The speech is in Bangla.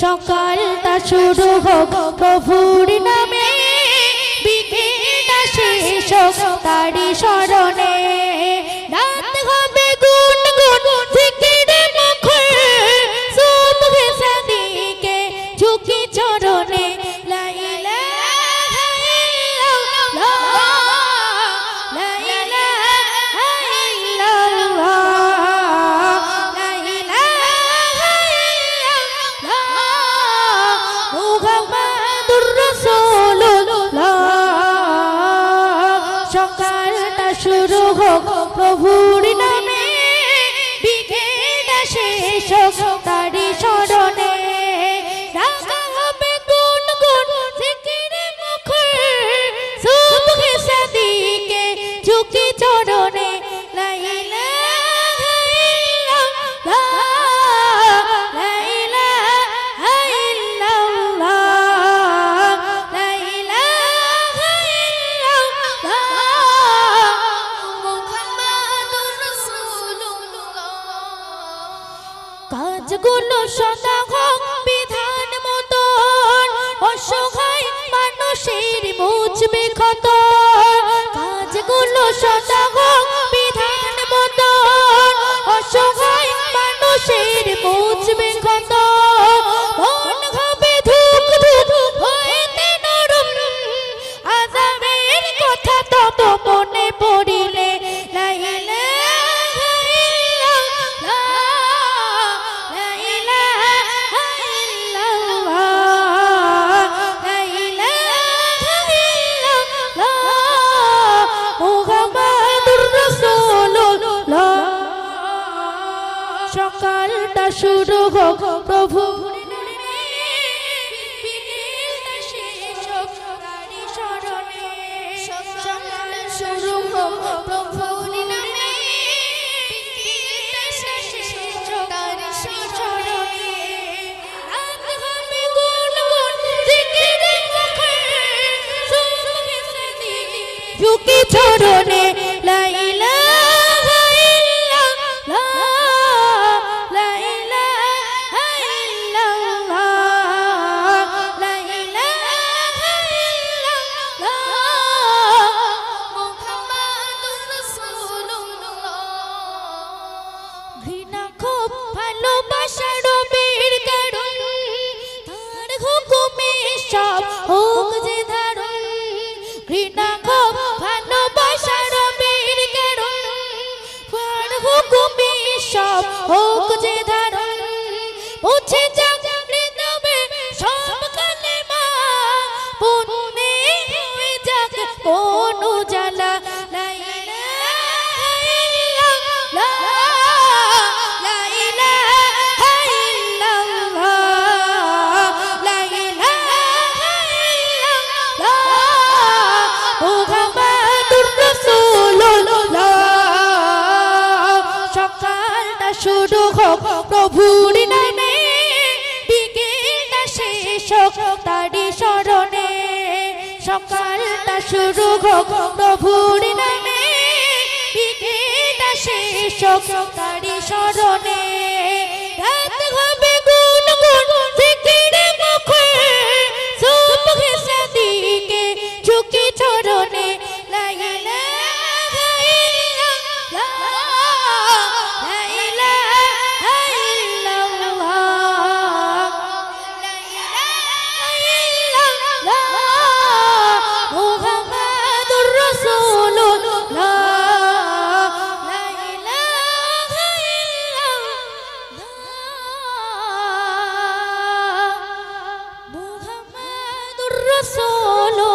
সকালটা শুরু হোক প্রভুর নামে, বিকেলটা শেষ হোক তারি স্মরণে। রাত হবে গুনগুন জিকিরে মুখর, সুবহে সাদিকে ঝুঁকি চরণে। লা ইলাহা ইল্লাল্লাহ, লা ইলাহা ইল্লাল্লাহ, লা ইলাহা ইল্লাল্লাহ, মুহাম্মাদুর রাসূলুল্লাহ। সকালটা শুরু হোক প্রভুর নামে, বিকেলটা শেষ হোক তারি স্মরণে। রাখা হবে গুনগুন জিকিরে মুখর, সুবহে সাদিকে ঝুঁকি চরণে। লা ইলাহা ইল্লাল্লাহ, লা ইলাহা ইল্লাল্লাহ, লা ইলাহা ইল্লাল্লাহ, মুহাম্মাদুর রাসূলুল্লাহ। কাজগুলো সদা হোক বিধান মতন, অসহায় মানুষের মুছবে ক্ষত। কাজগুলো সদা হোক বিধান মতন, অসহায় মানুষের মুছবে ক্ষত। মন হবে ধুক ধুক হইতে নরম, আযাবের কথা তব মনে পড়িলে। লা ইলাহা ইল্লাল্লাহ, লা ইলাহা ইল্লাল্লাহ, লা ইলাহা ইল্লাল্লাহ, মুহাম্মাদুর রাসূলুল্লাহ। সকালটা শুরু হোক প্রভুর নামে, বিকেলটা শেষ হোক তারি স্মরণে। সকালটা শুরু হোক প্রভুর নামে, বিকেলটা শেষ হোক তারি স্মরণে। রাত হবে গুনগুন জিকিরে মুখর, সুবহে সাদিকে ঝুঁকি চরণে। লা ইলাহা ইল্লাল্লাহ, লা ইলাহা ইল্লাল্লাহ, লা ইলাহা ইল্লাল্লাহ, মুহাম্মাদুর রাসূলুল্লাহ। ঘৃণা খুব ভালোবাসার বীর কারণ, তার হুকুমে সব হোক যে ধারণ। ঘৃণা খুব ভালোবাসার বীর কারণ, তার হুকুমে সব হোক যে ধারণ। মুছে যাক হৃদয়ে সব কালেমা, পুণ্যে হয়ে যাক কোন উজালা। লা ইলাহা ইল্লাল্লাহ, লা ইলাহা ইল্লাল্লাহ, লা ইলাহা ইল্লাল্লাহ, মুহাম্মাদুর রাসূলুল্লাহ। সকালটা শুরু হোক প্রভুর নামে, বিকেলটা শেষ হোক তারি স্মরণে। সকালটা শুরু হোক প্রভুর নামে, বিকেলটা শেষ হোক তারি স্মরণে। রাত হবে গুনগুন জিকিরে মুখর, সুবহে সাদিকে ঝুঁকি চরণে। লা ইলাহা ইল্লাল্লাহ, লা ইলাহা ইল্লাল্লাহ, লা ইলাহা ইল্লাল্লাহ, মুহাম্মাদুর রাসূলুল্লাহ। লা ইলাহা ইল্লাল্লাহ, মুহাম্মাদুর রাসূলুল্লাহ।